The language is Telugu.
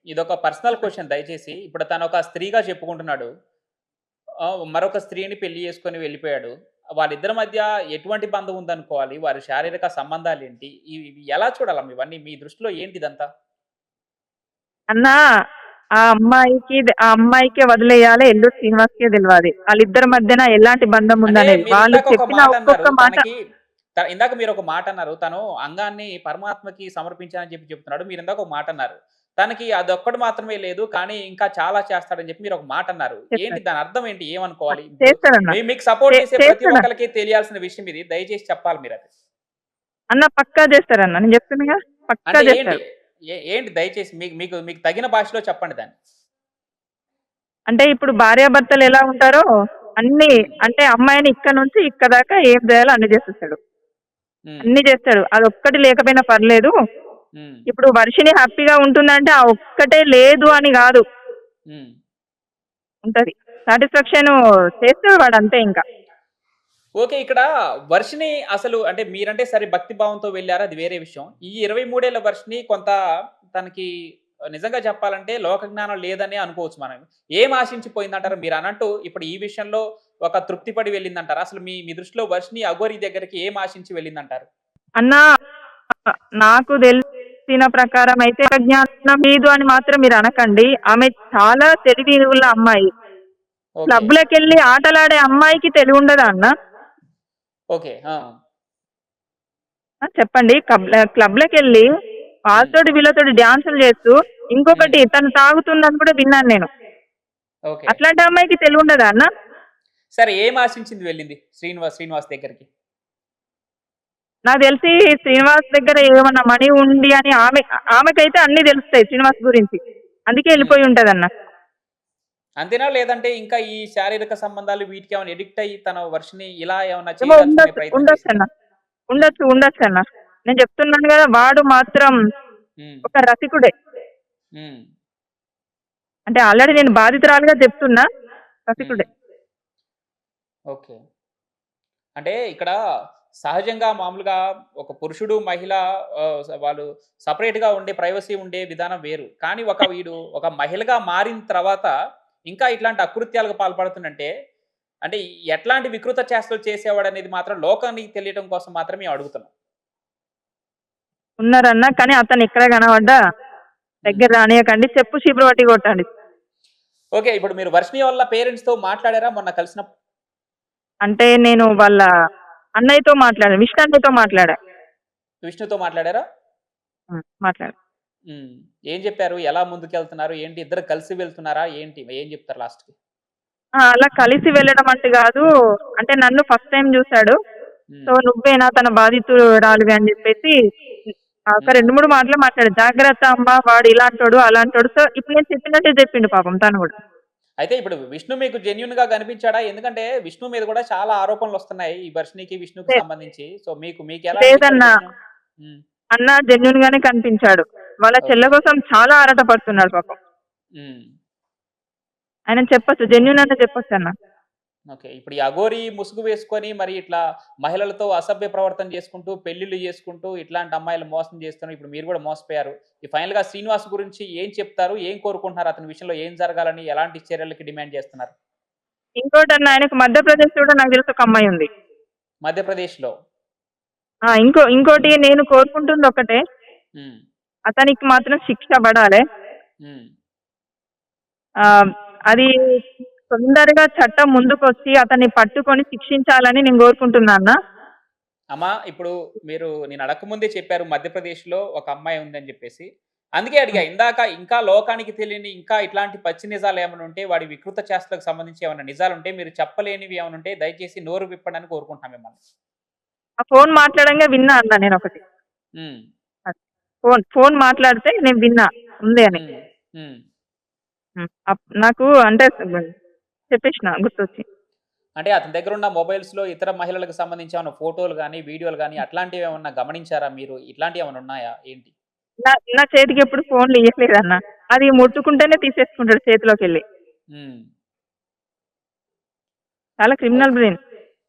ఇదొక పర్సనల్ చెప్పండి. క్వెషన్ దయచేసి. ఇప్పుడు తనొక స్త్రీగా చెప్పుకుంటున్నాడు. మరొక స్త్రీని పెళ్లి చేసుకొని వెళ్ళిపోయాడు. వాళ్ళిద్దరి మధ్య ఎటువంటి బంధం ఉందనుకోవాలి? వారి శారీరక సంబంధాలేంటి? ఇవి ఎలా చూడాలమ్మ ఇవన్నీ? మీ దృష్టిలో ఏంటిదంతా? అన్నా ఆ అమ్మాయికే వదిలేయాలి. ఎల్లుడు శ్రీనివాస్‌కే తెలవాలి. వాళ్ళిద్దరి మధ్యన ఎలాంటి బంధం అంటే ఉందనేది. వాళ్ళు మీరిందాక ఒక చెప్పిన మాటన్నారు. ఒక్కొక్క మాట తనకి ఇందాక మీరొక మాటన్నారు. తను అంగాన్ని పరమాత్మకి సమర్పించానని చెప్పి చెప్తున్నాడు. మీరిందాక ఒక మాటన్నారు. తనకి అదొక్కటి మాత్రమే లేదు. కానీ ఇంకా చాలా చేస్తాడని చెప్పి మీరొక మాటన్నారు. ఏంటి చేస్తాడు. దాని అర్థం ఏంటి? ఏమనుకోవాలి? ఇప్పుడు చేస్తాడన్న. మీకు సపోర్ట్ చేసే ప్రతి చేస్తాడు. ఒక్కళ్ళకి తెలియాల్సిన విషయం ఇది. దయచేసి చెప్పాలి మీరది. అన్న పక్కా చేస్తారన్న. నేను చెప్తున్నాగా పక్కా అంటే ఏంటి? చేస్తాడు. ఏంటి దయచేసి మీకు మీకు మీకు తగిన భాషలో చెప్పండి దాన్ని. అంటే ఇప్పుడు భార్యాభర్తలు ఎలా ఉంటారో అన్నీ హ్మ్. అంటే అమ్మాయిని ఇక్కడ నుంచి ఇక్కడ దాకా ఏం చేయాలో అన్ని చేసేస్తాడు. హ్మ్. అన్ని చేస్తాడు. అదొక్కటి లేకపోయినా పర్లేదు. హ్మ్. ఇప్పుడు వర్షిని హ్యాపీగా ఉంటుందంటే ఆ ఒక్కటే లేదు అని గాదు. హ్మ్. ఉంటది. సాటిస్ఫాక్షన్ చేస్తాడు వాడంతే ఇంకా. ఓకే. ఇక్కడ 'వర్షిని' అసలు అంటే మీరంటే సరే భక్తి భావంతో వెళ్లారు అది వేరే విషయం. ఈ 23 ఏళ్ల 'వర్షిని' కొంత తనకి నిజంగా చెప్పాలంటే లోక జ్ఞానం లేదనే అనుకోవచ్చు మనం. ఏం ఆశించి పోయిందంటారు? మీరన్నట్టు ఇప్పుడు ఈ విషయంలో ఒక తృప్తి పడి వెళ్ళిందంటారా? అసలు మీ మీ దృష్టిలో 'వర్షిని' అఘోరి దగ్గరికి ఏం ఆశించి వెళ్ళిందంటారు? అన్నా నాకు తెలిసిన ప్రకారం అయితే జ్ఞానం లేదు అని మాత్రం మీరు అనకండి. ఆమె చాలా తెలివి ఉన్న అమ్మాయి. ఓకే. క్లబ్‌లకెళ్ళి ఆటలాడే అమ్మాయికి తెలివుండదా అన్న? ఓకే. ఆ! చెప్పండి. క్లబ్‌లకెళ్ళి హ్మ్. వాళ్ళతోటి వీళ్ళతోటి డాన్సులు చేస్తూ హ్మ్. ఇంకొకటి తను తాగుతుందని కూడా విన్నాను నేను. ఓకే. అట్లాంటి అమ్మాయికి తెలివుండదా అన్న? సరే ఏం ఆశించింది వెళ్ళింది శ్రీనివాస్ దగ్గరికి? నాకు తెలిసి శ్రీనివాస్ దగ్గర ఏమన్నా మనీ ఉంది అని ఆమెకైతే అన్నీ తెలుస్తాయి శ్రీనివాస్ గురించి. అందుకే హ్మ్. ఎళ్ళిపోయి ఉంటదన్న. అంతేనా? లేదంటే ఇంకా ఈ శారీరక సంబంధాలు వీటికేమైనా అడిక్ట్ అయ్యి తన 'వర్షిని' ఇలా ఏమన్నా ఏమో చేయదలుచుకునే ప్రయత్నం ఉండొచ్చన్న. చేసిందా? హ్మ్. ఉండొచ్చన్న. నేను చెప్తున్నాను గదా! వాడు మాత్రం హ్మ్. ఒక రసికుడే. హ్మ్. అంటే ఆల్రెడీ నేను బాధితురాలుగా చెప్తున్నా. హ్మ్. రసికుడే. ఓకే. అంటే ఇక్కడ సహజంగా మామూలుగా ఒక పురుషుడు, మహిళ వాళ్ళు సెపరేట్‌గా ఉండే ప్రైవసీ ఉండే విధానం వేరు. కానీ వీడు ఒక మహిళగా మారిన తర్వాత ఇంకా ఇట్లాంటి అకృత్యాలకు పాల్పడుతుండంటే, అంటే ఎట్లాంటి వికృత చేష్టలు చేసేవాడనేది మాత్రం లోకానికి తెలియటం కోసం మాత్రమే మేము అడుగుతున్నాం. ఉన్నారన్న. కానీ అతను ఎక్కడ కనపడ్డా హ్మ్. దగ్గర రానీయకండి. చెప్పు చీపురు పట్టి కొట్టండి. ఓకే. ఇప్పుడు మీరు 'వర్షిని' వాళ్ళ పేరెంట్స్‌తో మాట్లాడారా మొన్న కలిసినప్పుడు? అంటే నేను వాళ్ళ అన్నయ్యతో మాట్లాడా. విష్ణు అన్నయ్యతో మాట్లాడా. విష్ణుతో మాట్లాడారా? మాట్లాడా. హ్మ్. ఏం జెప్పారు? ఎలా ముందుకెళ్తున్నారు? ఏంటి ఇద్దరు కలిసి వెళ్తున్నారా? ఏంటి? ఏం జెప్తారు లాస్ట్‌కి? అలా కలిసి వెళ్ళడం అంటే గాదు. అంటే నన్ను ఫస్ట్ టైమ్ జూసాడు. సో, హ్మ్. నువ్వేనా తన బాధితురాలివి అని జెప్పేసి ఒక హ్మ్. 2, 3 మాటలే మాట్లాడా. జాగ్రత్త అమ్మ వాడు ఇలాంటోడు, అలాంటోడు. సో, ఇప్పుడు నేను చెప్పినట్టే జెప్పిండు పాపం తను గూడా. అయితే ఇప్పుడు విష్ణు మీకు జెన్యూన్‌గా కనిపించాడా? ఎందుకంటే విష్ణు మీద గూడా చాలా ఆరోపణలొస్తున్నాయి. ఈ 'వర్షినికి', విష్ణుకి లే సంబంధించి. సో, మీకెలా అనిపించాడు లేదన్నా. విష్ణు? హ్మ్. అన్న జెన్యూన్ గానే కనిపించాడు. వాళ్ళ చెల్లె ఓకే. కోసం చాలా ఆరాట పడుతున్నాడు పాపం. హ్మ్. ఆయనని చెప్పొచ్చు. జెన్యూన్ అనే చెప్పొచ్చన్న. ఓకే. ఇప్పుడు ఈ అఘోరి ముసుగు వేసుకొని మరి ఇట్లా మహిళలతో అసభ్య ప్రవర్తన చేసుకుంటూ, పెళ్ళిళ్ళు చేసుకుంటూ, ఇట్లాంటి అమ్మాయిలు మోసం చేస్తున్నారు. ఇప్పుడు మీరు గూడా మోసపోయారు. ఈ ఫైనల్‌గా 'శ్రీనివాస్' గురించి ఏం చెప్తారు? ఏం కోరుకుంటున్నారు? అతని విషయంలో ఏం జరగాలని, ఎలాంటి చర్యలకి డిమాండ్ చేస్తున్నారు? ఇంకోటన్నా ఆయనకు మధ్యప్రదేశ్‌లో కూడా నాకు తెలిసి ఒక అమ్మాయుంది. మధ్యప్రదేశ్‌లో. ఇంకోటి నేను కోరుకుంటుంది ఒక్కటే. హ్మ్. అతనికి మాత్రం శిక్ష పడాలే. హ్మ్. ఆహ్, అది తొందరగా చట్టం ముందుకొచ్చి అతన్ని పట్టుకొని శిక్షించాలని నేను కోరుకుంటున్నా అన్న. అమ్మా ఇప్పుడు మీరు నేను అడక్కముందే చెప్పారు మధ్యప్రదేశ్‌లో ఒక అమ్మాయి ఉందని జెప్పేసి. అందుకే అడిగా హ్మ్. ఇందాక ఇంకా లోకానికి తెలియని ఇంకా ఇట్లాంటి పచ్చి నిజాలేమన్నా ఉంటే వాడి వికృత చేష్టలకు సంబంధించి ఏమన్నా నిజాలుంటే మీరు చెప్పలేనివి ఏమన్నా ఉంటే దయచేసి నోరు విప్పండి అని కోరుకుంటున్నాం మిమ్మల్ని. ఆ ఫోను మాట్లాడంగా విన్నా అన్న నేనొకటి. హ్మ్. అది. ఫోను మాట్లాడితే నేను విన్నా ఉంది అని. హ్మ్. హ్మ్. నాకు అంటే చెప్పేసిన గుర్తొచ్చి. అంటే అతని దగ్గరున్న మొబైల్స్‌లో ఇతర మహిళలకు సంబంధించి ఏమన్నా ఫోటోలు గాని, వీడియోలు గాని అట్లాంటివేమన్నా గమనించారా మీరు? ఇట్లాంటియేమన్నా ఉన్నాయా? ఏంటి? నా నా చేతికెప్పుడు ఫోన్లు ఇయ్యలేదన్న. అది ముట్టుకుంటేనే తీసేసుకుంటాడు చేతిలోకెళ్ళి. హ్మ్. చాలా క్రిమినల్ ఓకే. బ్రెయిన్.